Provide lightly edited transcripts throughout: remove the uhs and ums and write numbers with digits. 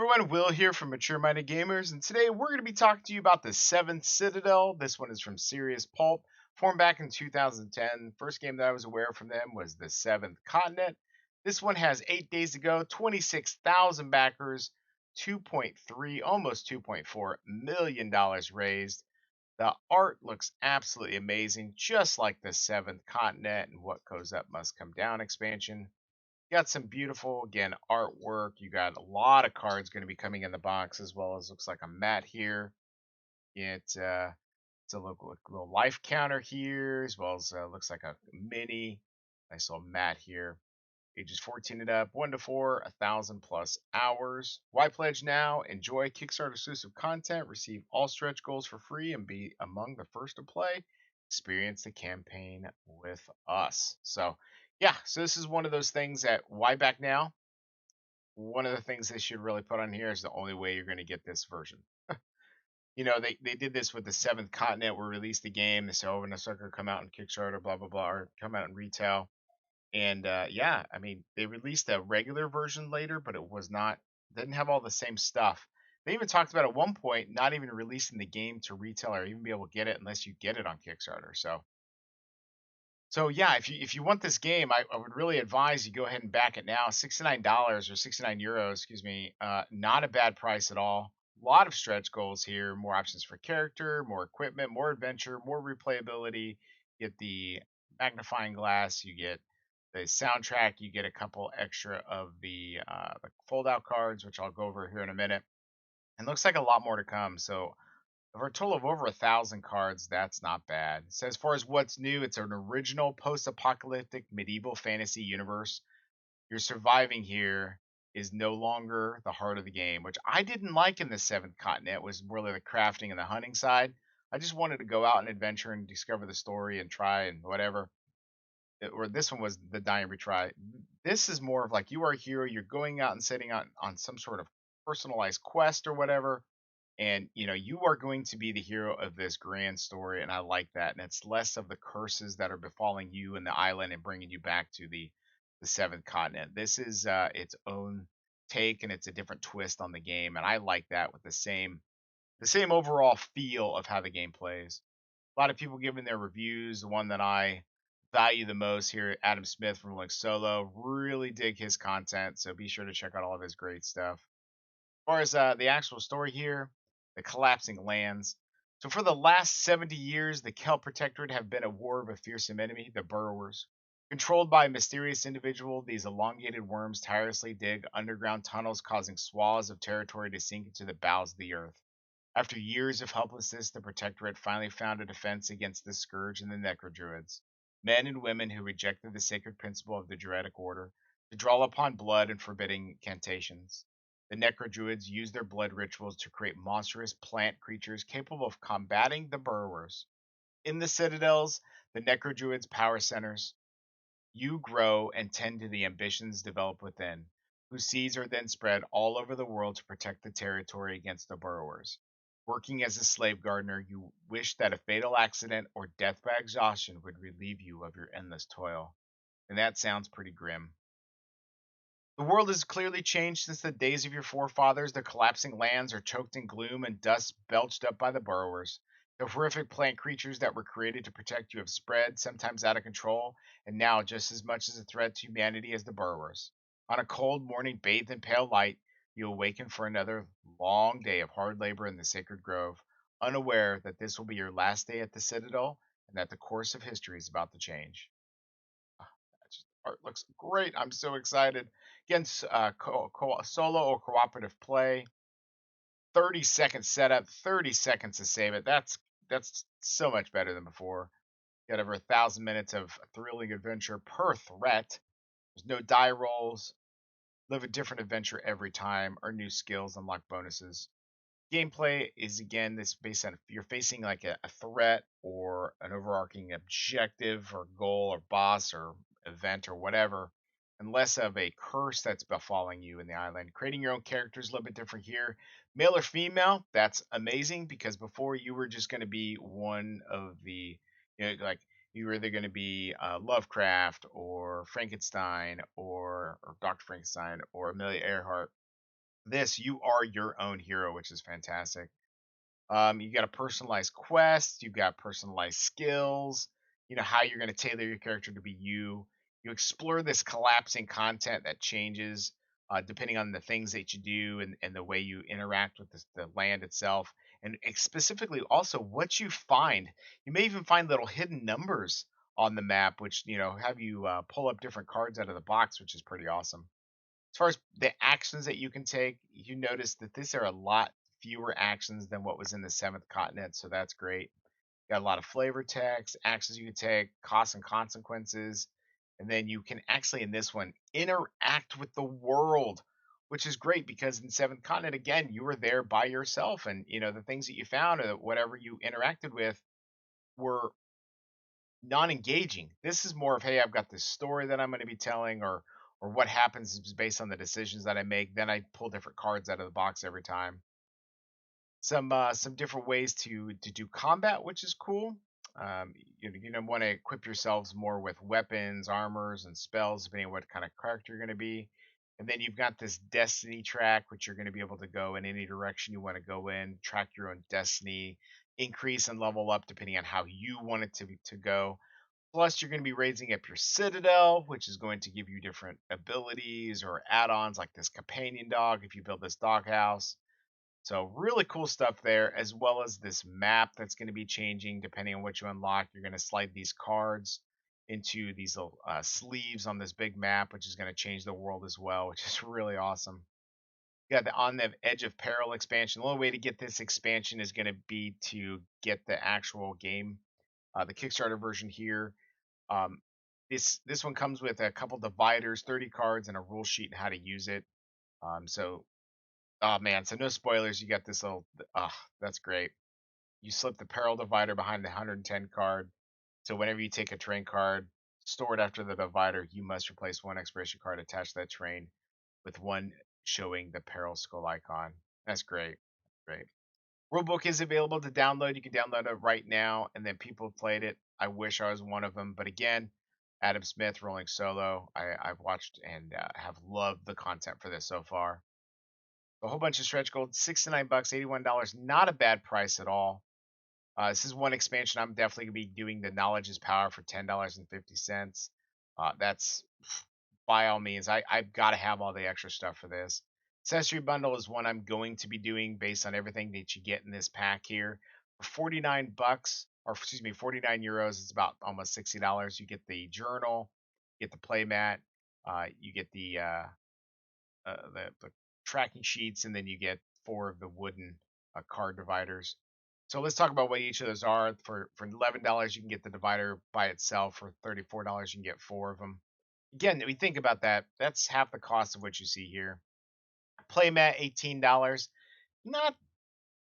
everyone, Will here from Mature Minded Gamers, and today we're going to be talking to you about the 7th Citadel. This one is from Serious Pulp, formed back in 2010. First game that I was aware from them was the 7th Continent. This one has 8 days to go, 26,000 backers, 2.3, almost $2.4 million raised. The art looks absolutely amazing, just like the 7th Continent and What Goes Up Must Come Down expansion. You got some beautiful, again, artwork. You got a lot of cards going to be coming in the box, as well as looks like a mat here. It's a little life counter here, as well as looks like a mini. Nice little mat here. Ages 14 and up, 1 to 4, 1,000 plus hours. Why pledge now? Enjoy Kickstarter exclusive content, receive all stretch goals for free, and be among the first to play. Experience the campaign with us. So, yeah, so this is one of those things that why back now? One of the things they should really put on here is the only way you're going to get this version. They did this with the 7th Continent. We released the game. They said, oh, when the sucker come out in Kickstarter, blah, blah, blah, or come out in retail. And yeah, I mean, they released a regular version later, but it was not, didn't have all the same stuff. They even talked about at one point not even releasing the game to retail or even be able to get it unless you get it on Kickstarter. So yeah, if you want this game, I would really advise you go ahead and back it now. $69 or 69 euros, excuse me. Not a bad price at all. A lot of stretch goals here, more options for character, more equipment, more adventure, more replayability. You get the magnifying glass, you get the soundtrack, you get a couple extra of the fold out cards, which I'll go over here in a minute. And looks like a lot more to come. So for a total of over 1,000 cards, that's not bad. So as far as what's new, it's an original post-apocalyptic medieval fantasy universe. Your surviving here is no longer the heart of the game, which I didn't like in the 7th Continent, was really the crafting and the hunting side. I just wanted to go out and adventure and discover the story and try and whatever. Or this one was the die and retry. This is more of like you are a hero, you're going out and setting out on some sort of personalized quest or whatever, and you are going to be the hero of this grand story, and I like that. And it's less of the curses that are befalling you and the island and bringing you back to the 7th Continent. This is its own take, and it's a different twist on the game, and I like that with the same overall feel of how the game plays. A lot of people giving their reviews. The one that I value the most here, Adam Smith from Link Solo, really dig his content, so be sure to check out all of his great stuff. As far as the actual story here, the collapsing lands. So for the last 70 years, the Kelp Protectorate have been at war with a fearsome enemy, the Burrowers. Controlled by a mysterious individual, these elongated worms tirelessly dig underground tunnels, causing swaths of territory to sink into the bowels of the earth. After years of helplessness, the Protectorate finally found a defense against the Scourge and the Necrodruids, men and women who rejected the sacred principle of the Druidic Order to draw upon blood and forbidding incantations. The Necrodruids used their blood rituals to create monstrous plant creatures capable of combating the Burrowers. In the Citadels, the Necrodruids' power centers, you grow and tend to the ambitions developed within, whose seeds are then spread all over the world to protect the territory against the Burrowers. Working as a slave gardener, you wish that a fatal accident or death by exhaustion would relieve you of your endless toil. And that sounds pretty grim. The world has clearly changed since the days of your forefathers. The collapsing lands are choked in gloom and dust belched up by the burrowers. The horrific plant creatures that were created to protect you have spread, sometimes out of control, and now just as much as a threat to humanity as the burrowers. On a cold morning bathed in pale light, you awaken for another long day of hard labor in the sacred grove, unaware that this will be your last day at the Citadel and that the course of history is about to change. Art looks great. I'm so excited. Again, solo or cooperative play. 30-second setup, 30 seconds to save it. That's so much better than before. Got over 1,000 minutes of thrilling adventure per threat. There's no die rolls. Live a different adventure every time. Earn new skills, unlock bonuses. Gameplay is again this based on if you're facing like a threat or an overarching objective or goal or boss or event or whatever, and less of a curse that's befalling you in the island. Creating your own characters a little bit different here. Male or female, that's amazing because before you were just going to be one of the, like you were either going to be Lovecraft or Frankenstein or Dr. Frankenstein or Amelia Earhart. this, you are your own hero, which is fantastic. You got a personalized quest, you've got personalized skills, how you're going to tailor your character to be you. You explore this collapsing content that changes depending on the things that you do and the way you interact with the land itself. And specifically, also what you find. You may even find little hidden numbers on the map, which, have you pull up different cards out of the box, which is pretty awesome. As far as the actions that you can take, you notice that these are a lot fewer actions than what was in the seventh continent, so that's great. Got a lot of flavor text, actions you can take, costs and consequences, and then you can actually in this one interact with the world, which is great because in seventh continent again, you were there by yourself, and the things that you found or whatever you interacted with were non-engaging. This is more of, hey, I've got this story that I'm going to be telling, or what happens is based on the decisions that I make. Then I pull different cards out of the box every time. Some different ways to do combat, which is cool. Want to equip yourselves more with weapons, armors, and spells, depending on what kind of character you're going to be. And then you've got this destiny track, which you're going to be able to go in any direction you want to go in, track your own destiny, increase and level up depending on how you want it to go. Plus, you're going to be raising up your citadel, which is going to give you different abilities or add-ons like this companion dog if you build this doghouse. So really cool stuff there, as well as this map that's going to be changing depending on what you unlock. You're going to slide these cards into these little sleeves on this big map, which is going to change the world as well, which is really awesome. You got the On the Edge of Peril expansion. The only way to get this expansion is going to be to get the actual game, the Kickstarter version here. Um, this one comes with a couple dividers, 30 cards, and a rule sheet on how to use it. So oh man, so no spoilers. You got this little. That's great. You slip the Peril divider behind the 110 card. So whenever you take a terrain card stored after the divider, you must replace one expiration card attached to that terrain with one showing the Peril skull icon. That's great. Great. Rulebook is available to download. You can download it right now, and then people have played it. I wish I was one of them, but again, Adam Smith rolling solo. I've watched and have loved the content for this so far. A whole bunch of stretch gold, $69, $81, not a bad price at all. This is one expansion I'm definitely gonna be doing. The Knowledge is Power for $10.50. That's by all means. I've got to have all the extra stuff for this. Accessory Bundle is one I'm going to be doing based on everything that you get in this pack here. For 49 bucks, or excuse me, 49 euros, it's about almost $60. You get the journal, you get the playmat, you get the tracking sheets, and then you get four of the wooden card dividers. So let's talk about what each of those are. For $11, you can get the divider by itself. For $34, you can get four of them. Again, we think about that. That's half the cost of what you see here. Playmat, $18. Not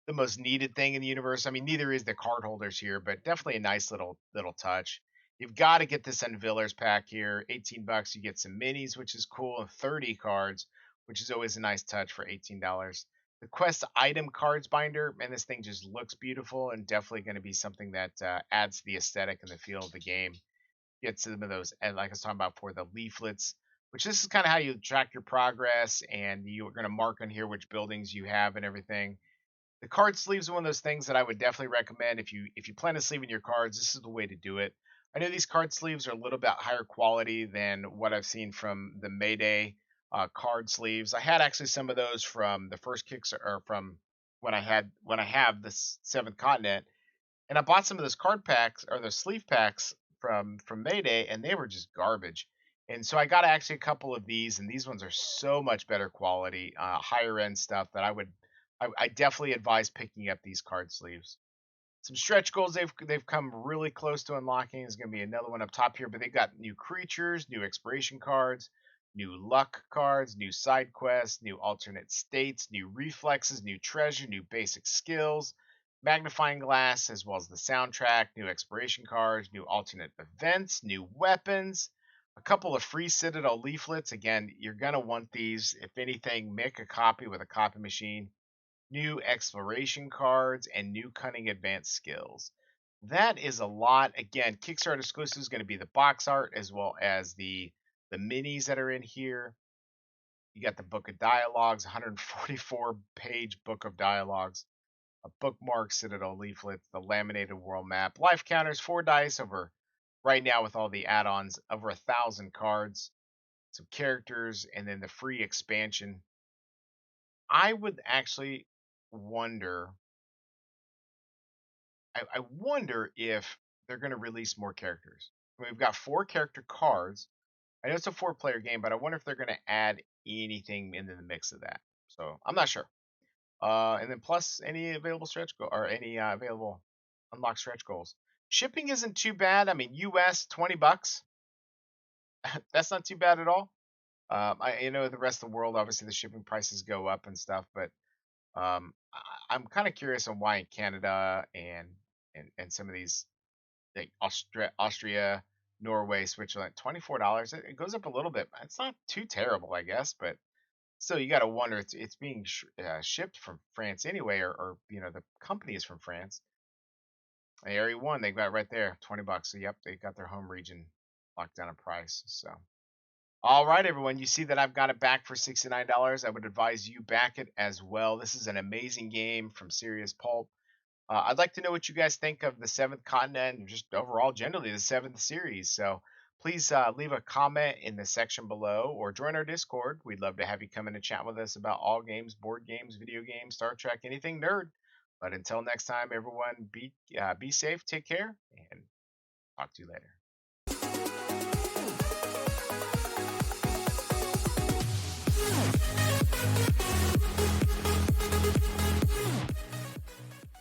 the most needed thing in the universe. I mean, neither is the card holders here, but definitely a nice little touch. You've got to get this Unveilers pack here. 18 bucks, you get some minis, which is cool, and 30 cards, which is always a nice touch for $18. The Quest item cards binder, man, this thing just looks beautiful and definitely going to be something that adds to the aesthetic and the feel of the game. Get some of those, and like I was talking about for the leaflets, which this is kind of how you track your progress, and you're going to mark on here which buildings you have and everything. The card sleeves are one of those things that I would definitely recommend if you plan on sleeving your cards. This is the way to do it. I know these card sleeves are a little bit higher quality than what I've seen from the Mayday card sleeves. I had actually some of those from the first Kickstarter, or from when I have this Seventh Continent, and I bought some of those card packs or those sleeve packs from Mayday, and they were just garbage. And so I got actually a couple of these, and these ones are so much better quality, higher end stuff that I definitely advise picking up these card sleeves. Some stretch goals they've come really close to unlocking. Is going to be another one up top here, but they've got new creatures, new expiration cards, new luck cards, new side quests, new alternate states, new reflexes, new treasure, new basic skills, magnifying glass, as well as the soundtrack, new expiration cards, new alternate events, new weapons, a couple of free Citadel leaflets. Again, you're going to want these. If anything, make a copy with a copy machine, new exploration cards, and new cunning advanced skills. That is a lot. Again, Kickstarter exclusive is going to be the box art as well as the minis that are in here. You got the Book of Dialogues, 144-page Book of Dialogues, a bookmark, Citadel leaflet, the laminated world map, life counters, 4 dice over right now with all the add-ons, over 1,000 cards, some characters, and then the free expansion. I would actually wonder. I wonder if they're going to release more characters. I mean, we've got 4 character cards. I know it's a 4-player game, but I wonder if they're going to add anything into the mix of that. So I'm not sure. And then plus any available stretch goal or any available unlocked stretch goals. Shipping isn't too bad. I mean, US $20. That's not too bad at all. I know the rest of the world, obviously the shipping prices go up and stuff, but I'm kind of curious on why in Canada and some of these like Austria, Norway, Switzerland, $24. It goes up a little bit. It's not too terrible, I guess, but still, you got to wonder. It's being shipped from France anyway, or the company is from France. Area one, they got right there, $20. So yep, they got their home region locked down a price. So all right, everyone, you see that I've got it back for $69. I would advise you back it as well. This is an amazing game from Serious Pulp. I'd like to know what you guys think of the Seventh Continent and just overall, generally, the Seventh Series. So please leave a comment in the section below or join our Discord. We'd love to have you come in and chat with us about all games, board games, video games, Star Trek, anything nerd. But until next time, everyone, be safe, take care, and talk to you later.